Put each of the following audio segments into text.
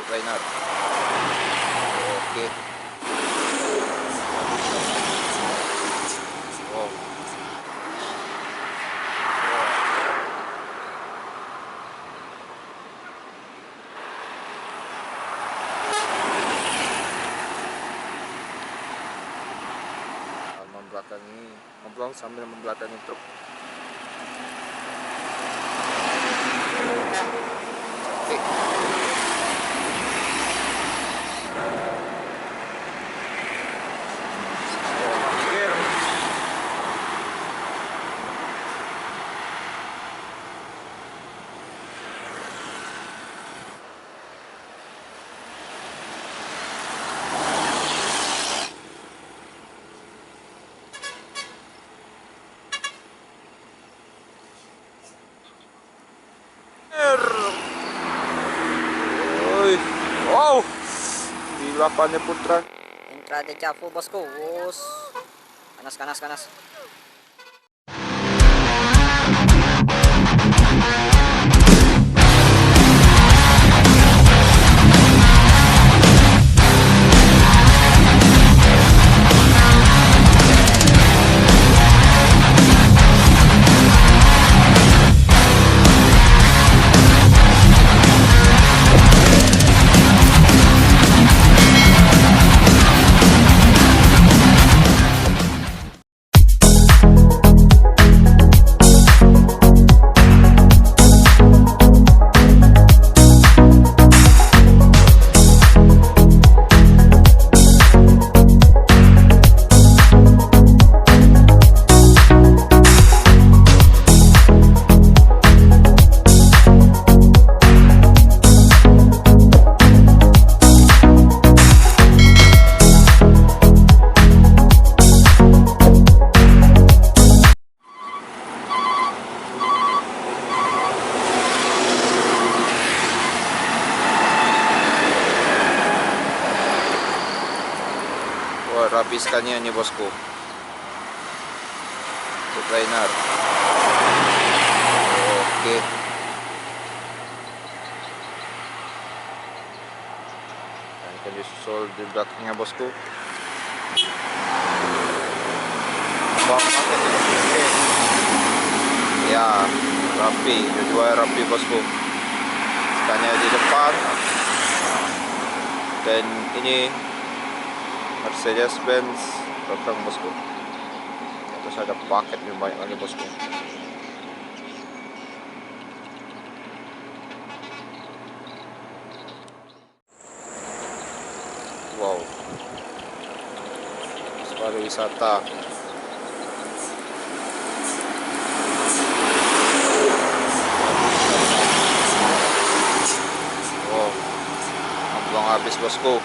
Trainer. Oke. Wow. Membelakangi sambil membelakangi truk. Cantik. Wow, dilapannya Putra. Entrada Javu bosku. Us. Kanas. Wah, rapi sekali ini bosku. Trainer. Oke. Dan akan disusul di belakangnya bosku. Ya, rapi, dua rapi bosku. Sekanya di depan. Dan ini Mercedes-Benz belakang bosku. Terus ada paket yang banyak lagi bosku. Wow, sekali wisata. Wow, belum habis bosku.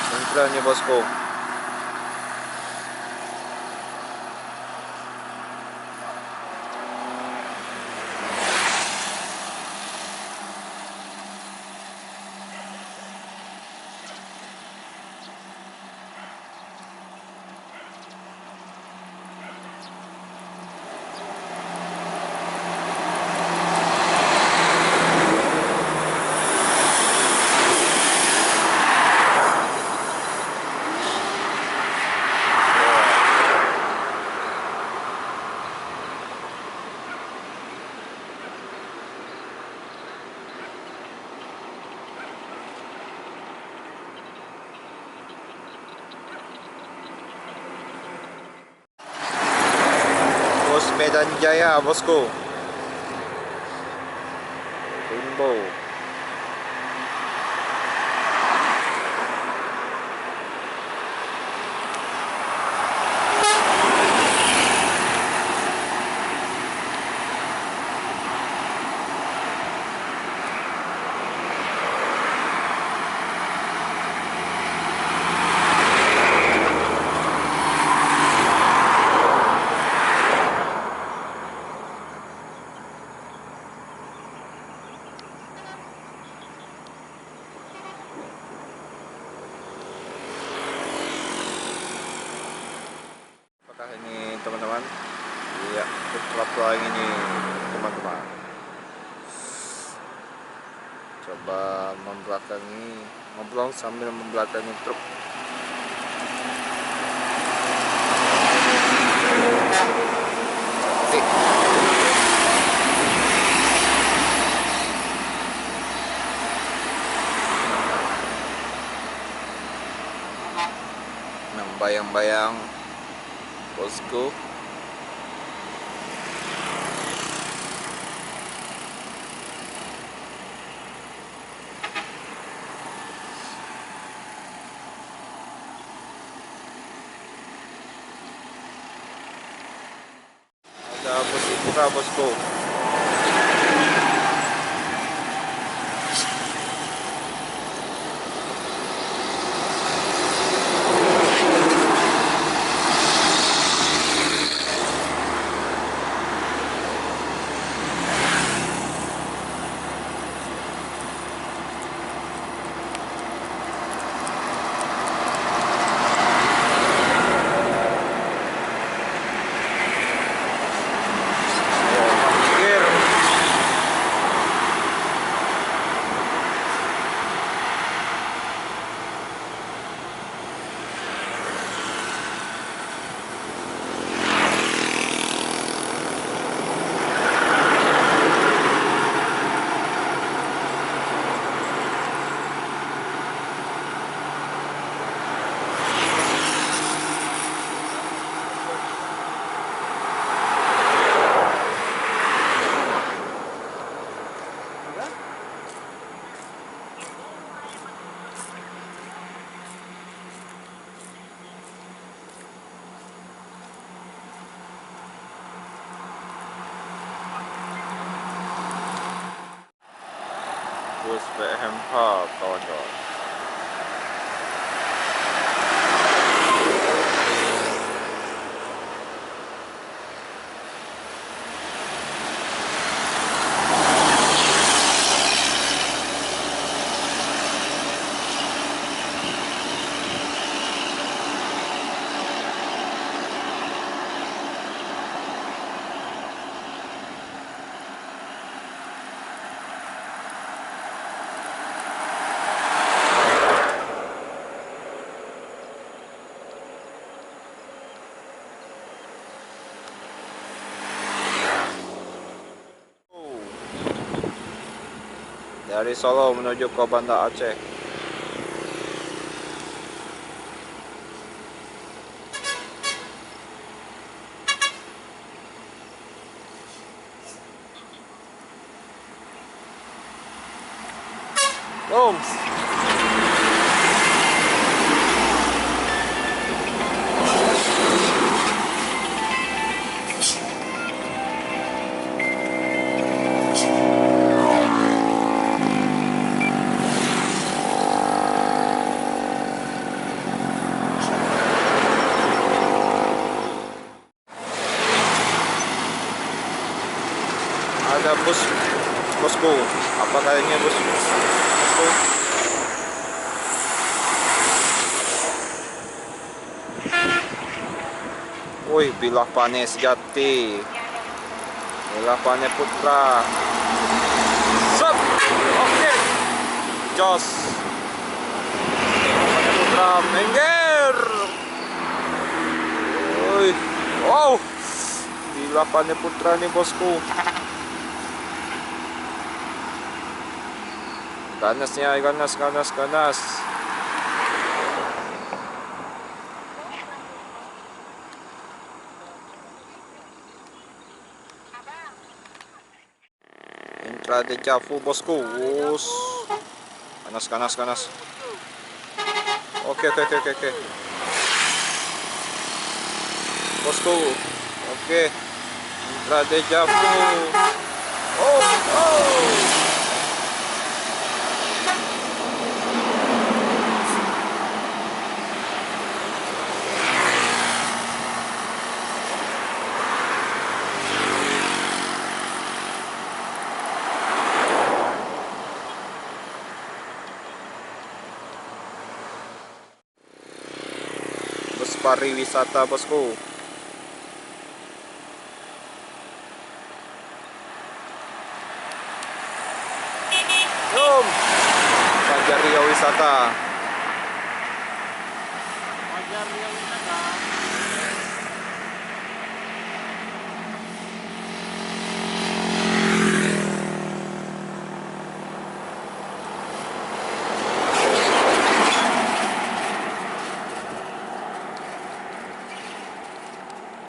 Sentralnya bosku. Medan Jaya bosku. Rainbow. truk lain ini, teman-teman. Coba ngobrol sambil membelakangi truk. Bayang-bayang bosku. Ada bus buka bosku. Bus PMH kawan-kawan. Dari Solo menuju ke Banda Aceh. Boom. Ada bosku. Apa kayaknya bosku? Wih, Bilah Pane sejati. Bilah Pane Putra. Sup. Oke. Jos. Pane Putra minggir. Wih. Wow. Bilah Pane Putra nih bosku. Ganasnya, ganas. Intra Deja Vu bosku. Us. Ganas. Oke. Bosku. Oke. Intra Deja Vu. Oh. Bus pariwisata bosku. Jaria Wisata.